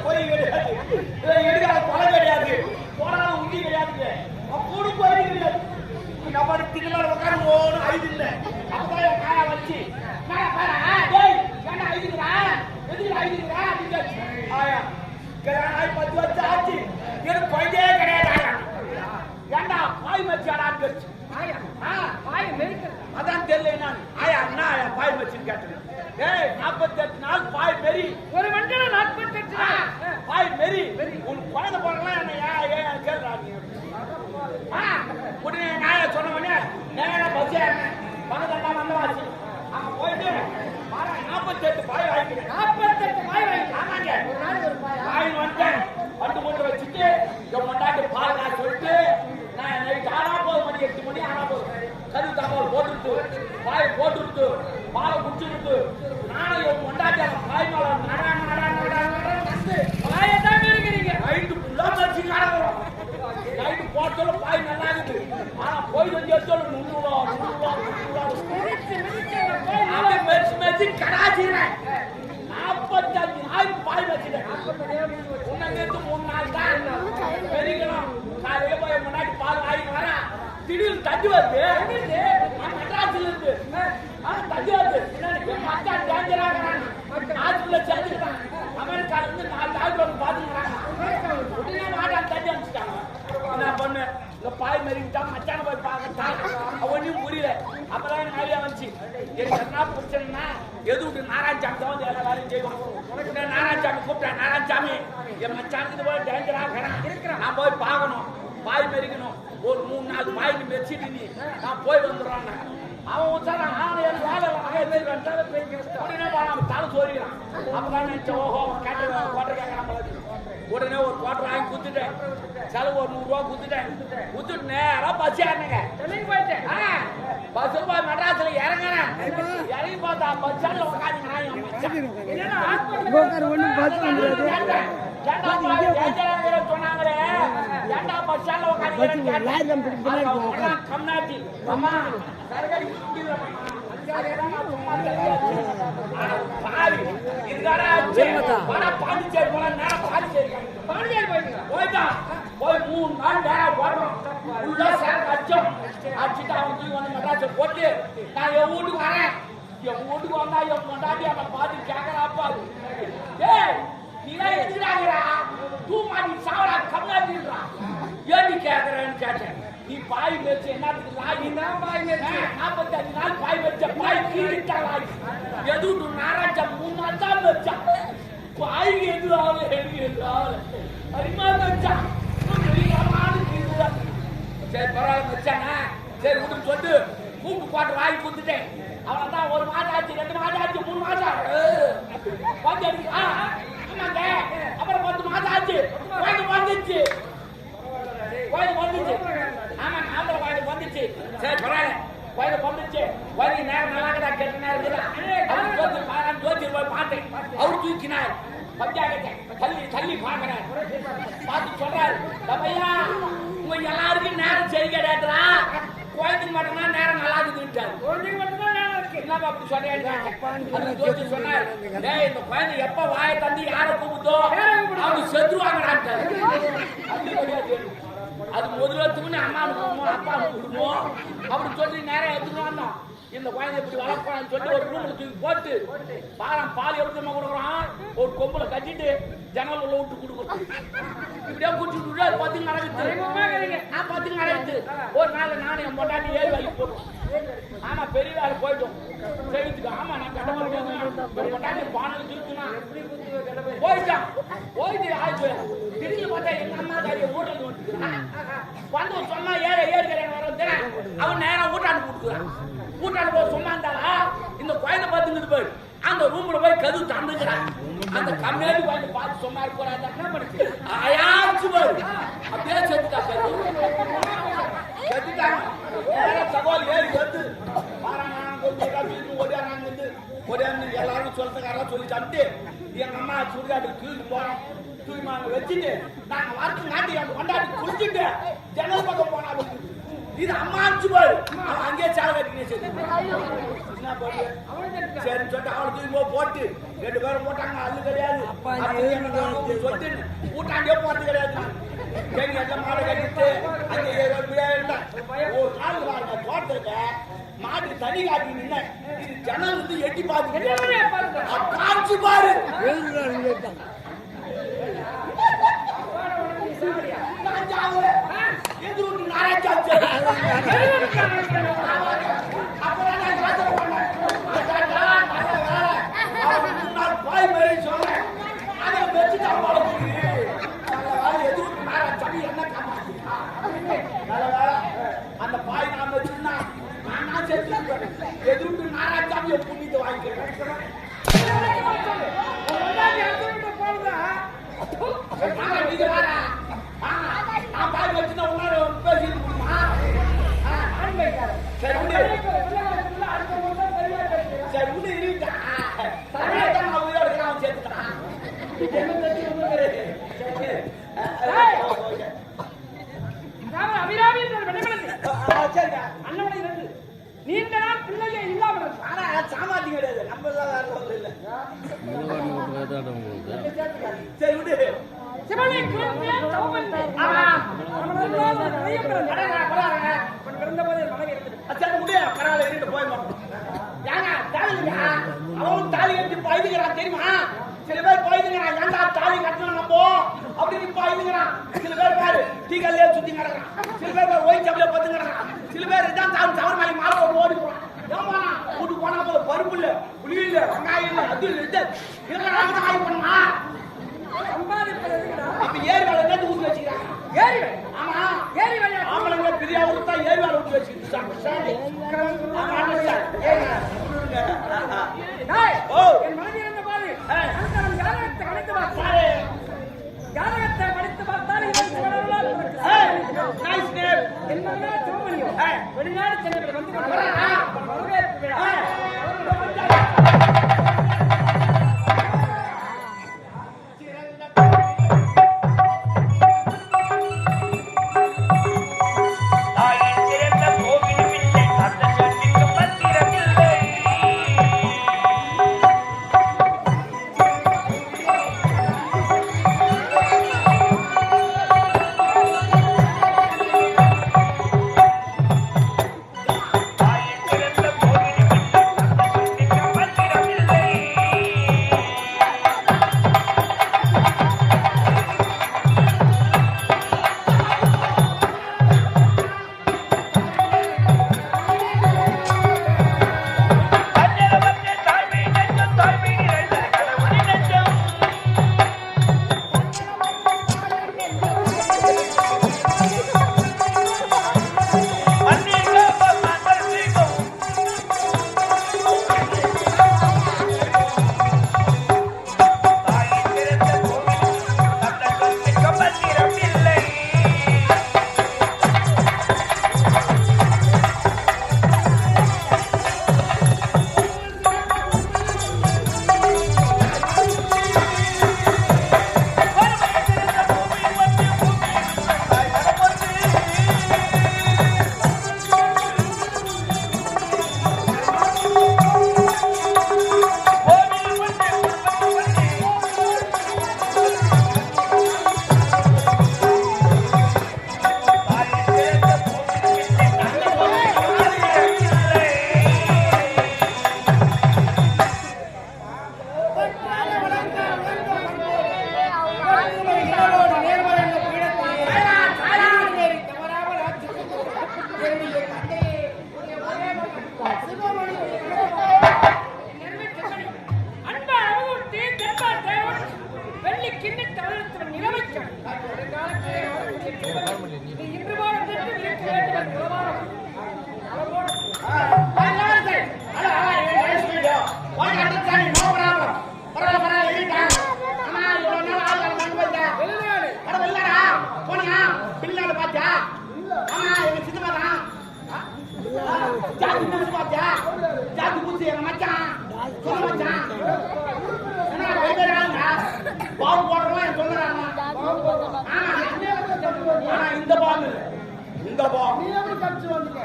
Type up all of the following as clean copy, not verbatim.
போய் கிடையாது எடுக்காத கொலை கிடையாது போனாலும் உண்டி கிடையாது கூட போய் கிடையாது நம்ம திங்களோட உட்காந்து ஓடு ஐது இல்லை அப்பதான் காயா வச்சு ஐதுங்கிறா எதுக்கு ஐதுங்கிறா ஆயா நாய் 10 வருஷம் ஆச்சு எனக்கு குழந்தையே கிடையாது ஏண்டா பாய் மச்சியாடான்னு அதான் தெரியல நான் ஆயா அண்ணா பாய் மச்சின்னு கேட்டேன் 48 நாள் பாய் மெரி ஒரு மண்டலம் 48 பாய் மெரி உன் குழந்தை போறலாம் என்ன கேள்றாங்க உடனே நான் சொன்ன உடனே நேரா பஸ் பக்கத்தான் வந்தவாச்சு அங்க போயிட்டு 48 பாய் வாங்கிக்கிறேன் 48 பாய் வாங்கி ஆமாங்க ஒரு நாளைக்கு ஒரு பாய் வந்துட்டேன் பண்டு மூட்டை வச்சுட்டு கொண்டாட்டு பால் நான் சொல்லிட்டு நான் நைட் ஆனா போதும் மணி 8 மணி ஆனா போதும் கரு தாப்பால் போட்டுட்டு பாய் போட்டுட்டு பாலை குடிச்சுட்டு நானும் கொண்டாட்டி பாய் மேல பாயை தான் இருக்கிறீங்க நைட்டு ஃபுல்லா மறைச்சு காண நைட்டு போட்டோட பாய் நல்லா இருக்குது ஆனா போய் வந்து எடுத்தோம் 100 மெரிச்சு கடாச்சிக்கிறேன் 45 நாள் பாய் வச்சுட்டேன் உன்னங்கேருந்து 3 நாள் தான் பெருகணும் காலையில போய் முன்னாடி பால் வாங்கி வரேன் திடீர்னு தண்ணி வருது மெட்ராஸ்ல இருந்து தண்ணி வருது மக்கா டேஞ்சரா ஆஸ்பத்திரியில சேர்த்துக்கிட்டான் அமெரிக்கால இருந்து 4 டாக்டர் வந்து பாத்துக்கிறாங்க உடனே மாட்டான் தண்ணி அனுப்பிச்சிட்டாங்க என்ன பண்ணு இந்த பாய் மெரிக்கிட்டா மச்சான போய் பார்க்கத்தான் அவனையும் புரியல அப்பதான் எனக்கு ஐடியா வந்துச்சு எனக்கு என்ன பிரச்சனைனா எது விட்டு நாராயணசாமி தான் வந்து எல்லா வேலையும் செய்வான் நாராயணசாமி கூப்பிட்டேன் நாராயணசாமி என் மச்சானுக்கு போய் டேஞ்சரா இருக்கிறேன் நான் போய் பார்க்கணும் பாய் மெரிக்கணும் ஒரு 3 நாள் பாய் மெரிச்சிட்டு நீ நான் போய் வந்துடுறான் அவன் உச்சாரான் உடனே தலை சோறிக்கிறான் அப்பதான் நினைச்சேன் ஓஹோ கேட்டு குவாட்டர் கேட்கறான் உடனே ஒரு குவாட்டர் வாங்கி குத்துட்டேன் செலவு ஒரு 100 ரூபா குத்துட்டு நேரா பஸ் ஏறினங்க போயிட்டேன் பஸ் போய் மெட்ராஸ்ல இறங்குறேன் இறங்கி பார்த்தா பஸ் ஸ்டாண்ட்ல சொன்னாங்களே ஏண்டா பஸ் ஸ்டாண்ட்ல உட்காந்து கம்னாட்டி அம்மா சரகடி பாண்டிச்சேரி போல நேரம் பாண்டிச்சேரி போயிட்டான் போய் 3 நாள் நேரம் போடுறோம் அச்சம் அடிச்சுட்டு அவன் தூக்கி வந்து மெட்ராஸ் போட்டு நான் என் வீட்டுக்கு வரேன் என் வீட்டுக்கு வந்தா என் கொண்டாடி அவனை பார்த்து கேட்கறாப்பா ஏய் நீலாம் எதிராகிறா தூ மாட்டி சாவரா கம்னாட்டின்றான் ஏன் கேட்கறேன்னு கேட்டேன் நீ பாய் வச்சு என்னத்துக்கு லாகி தான் பாய் வச்சு 45 நாள் பாய் வச்ச பாய் கீழிட்டா லாகி எது நாராஜா 3 நாள் தான் வச்சா பாய் எது ஆகல அரிமா வச்சா சரி பரவாயில்ல வச்சானா சரி விட்டு சொல்லிட்டு கூப்பிட்டு போட்டு வாங்கி கொடுத்துட்டேன் அவனை தான் 1 மாதம் ஆச்சு 2 மாதம் ஆச்சு 3 மாதம் வந்து ஆமாங்க அப்புறம் 10 மாதம் ஆச்சு வந்துச்சு ஆமா ஆந்திர கோயில் வந்துச்சு சரி பரவாயில்ல கோயில் வந்துச்சு கோயில் நேரம் நல்லா கெட்ட நேரம் ஜோதி போய் பார்த்தேன் அவரு தூக்கினார் பஞ்சாயத்தை தள்ளி பார்க்கிறார் பார்த்து சொல்றாரு தப்பையா உங்க எல்லாருக்கும் நேரம் சரி கிடையாதுரா கோயிலுக்கு மட்டும்தான் நேரம் நல்லா இருக்குன்ட்டாரு கோயிலுக்கு மட்டும்தான் நேரம் இருக்கு என்னப்பா அப்படி சொல்றேன் ஜோதி சொன்னார் டேய் இந்த குழந்தை எப்ப வாயை தந்து யாரை கூப்பிட்டோ அவங்க செத்துருவாங்கடான்ட்டாரு அது முதல்ல தூணி அம்மா அனுப்புவோம் அப்பா அனுப்பிடுவோம் அப்படி சொல்லி நேரம் எடுத்துட்டு வந்தோம் இந்த குழந்தை இப்படி வளர்ப்பான்னு சொல்லி ஒரு ரூம்ல தூக்கி போட்டு பால் எடுத்து கொடுக்குறோம் ஒரு கொம்புல கட்டிட்டு ஜன்னல் உள்ள விட்டு கொடுக்குறோம் இப்படியே குடிச்சுட்டு அது 10 நடக்குது நான் 10 நடக்குது ஒரு நாள் நானும் என் பொண்டாட்டி 7 வாங்கி போட்டோம் ஆமா பெரிய வேலை போயிட்டோம் செய்யறதுக்கு ஆமா நான் கட்ட பொண்டாட்டி பானல் தூக்கினா போயிட்டான் போயிட்டு ஆயிடுச்சு திடீர்னு பார்த்தா எங்க அம்மா தாரிய ஊர்ல வந்து சொன்னா ஏறு கல்யாணம் வர அவன் நேரம் ஊட்டாண்டு கொடுக்குறான் ஊட்டாண்டு போய் சும்மா இருந்தாலா இந்த குழந்தை பார்த்துக்கிட்டு போய் அந்த ரூம்ல போய் கதவு தந்துக்கிறான் அந்த கம்மியாடி வாங்கி பார்த்து சும்மா போறாங்க என்ன பண்ணுச்சு ஆயாச்சு போய் அப்படியே செத்துட்டா செத்துட்டாங்க சகோதரி ஏறி வந்து ஓடியாந்து எல்லாரும் சொல்றதுக்காரெல்லாம் சொல்லி தந்து எங்க அம்மா சுடுகாட்டுக்கு தூக்கி போறோம் தூக்கி வச்சுட்டு நாங்க வரத்து நாட்டி அந்த கொண்டாடி குளிச்சுட்டு ஜன்னல் பக்கம் போனாலும் இது அம்மா அடிச்சு போய் அங்கேயே சேலை கட்டினே சரி சொல்லிட்டு அவளை தூக்கி போட்டு 2 பேரும் போட்டாங்க. அது கிடையாது சொல்லிட்டு கூட்டாண்டியே போறது கிடையாது. எங்க எல்லாம் மாடு கட்டிட்டு அங்க ஒரு நாள் வாங்க தோட்டத்தை மாடு தனி காட்டி நின்ன ஜனல் வந்து எட்டி பார்த்து காட்சி பாரு. எதிர்விட்டு நாராஜாச்சு பாய் மாதிரி சொன்னேன். அதை வச்சுட்டு அம்மாவை எதிர்விட்டு நாராஜாமி என்ன காப்பாற்றுறா. நல்ல வேலை அந்த பாய் நான் வச்சுன்னா நான் சேர்த்து எதிர்விட்டு நாராஜாமியை புண்ணியத்தை வாங்கிக்கிறேன். நீங்க வேற நான் பாய் வச்சுன்னா உன்னால பேசிட்டு முடியுமா? சரி உண்டு சரி உண்டு இருக்கா நான் உயிரோட அவன் சேர்த்துட்டான். நீண்ட நாள் பிள்ளையே இல்லாமல் சாமாத்தி கிடையாது. நம்ம இல்ல சரி விடு. சிவனை குலத்திலே தவமல்ல. பிறந்தபோது மனைவி இருந்தது. சரி விடு பரவாயில்ல இருட்டு போய் மாட்டோம். ஏங்க தாலிங்க அவன் தாலி கட்டி பாய்துங்கிறான் தெரியுமா? சில பேர் பாய்துங்கிறான். ஏன்டா தாலி கட்டணும் நம்ம அப்படின்னு பாய்துங்கிறான். சில பேர் பாரு டீ கல்லையே சுத்தி கிடக்குறான். சில பேர் ஒயின் சாப்பிட பத்து கிடக்குறான். சில பேர் இதான் தவறு மேலே மாலை ஓடி போறான். ஏமா கூட்டு போனா போது பருப்பு இல்ல புளி இல்ல வெங்காயம் இல்ல அது இல்ல இதெல்லாம் ஆய்வு பண்ணுமா? அப்ப ஏரி வேலை என்ன ஊற்றி வச்சுக்கிறாங்க? ஏரி வேலை. ஆமா ஏரி வேலை. ஆம்பளை பிரியா ஊத்தா ஏரி வேலை ஊற்றி வச்சுக்கிட்டு என் மனைவி இருந்த பாரு ஜாதகத்தை அழைத்து பார்த்தாரு. ஜாதகத்தை படித்து பார்த்தால் என்ன சிவமணியும் வெளிநாடு சென்னை வந்து வரவேற்பு விழா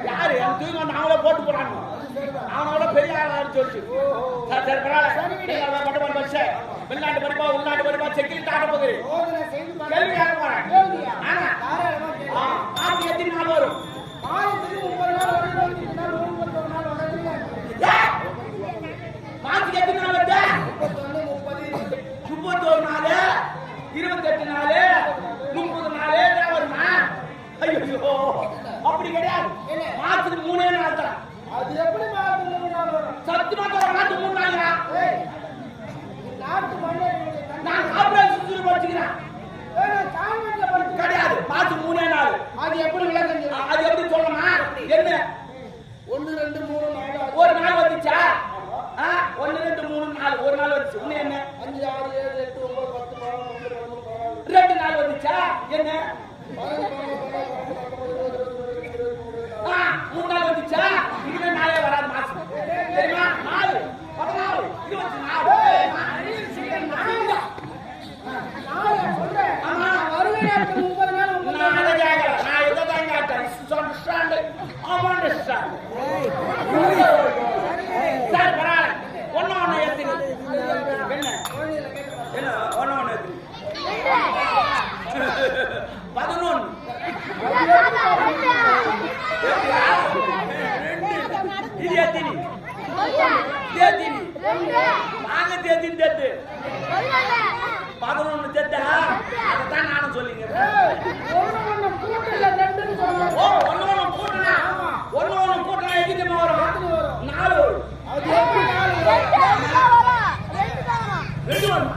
யாரு தூக்கி நாங்களே போட்டு போறாங்க. அவனோட பெரிய ஆளான்னு சொல்லிட்டு சரி பரவாயில்ல மட்டும் பஸ் வெளிநாட்டு படிப்பா உள்நாட்டு படிப்பா செக்கில் ஆட போகுது கேள்வி கேட்க போறேன் மாசத்துக்கு எத்தனை நாள் வரும் மாசத்துக்கு எத்தனை நாள் வருது 31 நாள் 28 நாள் 30 நாள் வருமா ஐயோ அப்படி கிடையாது மாசத்துக்கு 3 நாள் தான் அது எப்படி மாசத்துக்கு 3 நாள் வரும் சத்தியமா ஒரு நாள் 3 நாளா நாட்டு மண்ணே நான் ஆபரேஷன் சுரு படிக்கிறேன் கான்வென்ட்ல படிக்க கிடையாது மாசத்துக்கு 3 நாள் அது எப்படி விளக்கம் அது எப்படி சொல்லணுமா என்ன 1 2 3 4 ஒரு நாள் வந்துச்சா 1 2 3 4 ஒரு நாள் வந்துச்சு இன்னும் என்ன 5 6 7 8 9 10 11 12 2 நாள் வந்துச்சா என்ன 3 நாள் வந்துச்சா இன்னும் நாளே வராது மாசம் தெரியுமா 4 14 24 ஆமா வருகை நாட்கள் 30 நாள் 30 நான் அதை கேட்கல நான் இதை தான் கேட்டேன் understand understand சார் பரவாயில்ல ஒன்னு ஏத்துங்க என்ன ஒன்னு ஏத்துங்க 11 இது எத்தினி தேத்தினி நாங்க தேத்தினி தேத்து 11 தேத்தா அதான் நானும் சொல்லிங்க ஓ ஒன்னு கூட்டனா ஒன்னு கூட்டனா எதிரமா வரும் 4 அது எப்படி 2 வரும்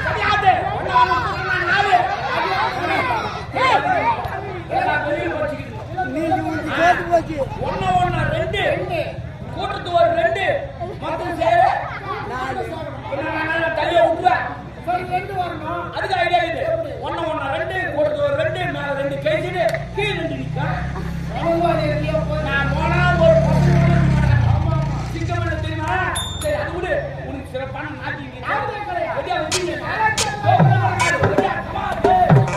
சரியாதே ஒன்னு கூட்டனா 4 ஒன்னு 2 கூட்டத்து ஒரு 2 மொத்தம் சேர 4 தலைய விட்டுவேன் சரி 2 வரணும் அதுக்கு ஐடியா இது ஒன்னு 2 கூட்டத்து ஒரு 2 மேல 2 கேஜிடு கீழ 2 நிக்கா நான் போனா ஒரு சிங்கமண்ண தெரியுமா சரி அது விடு உனக்கு சிறப்பான நாட்டி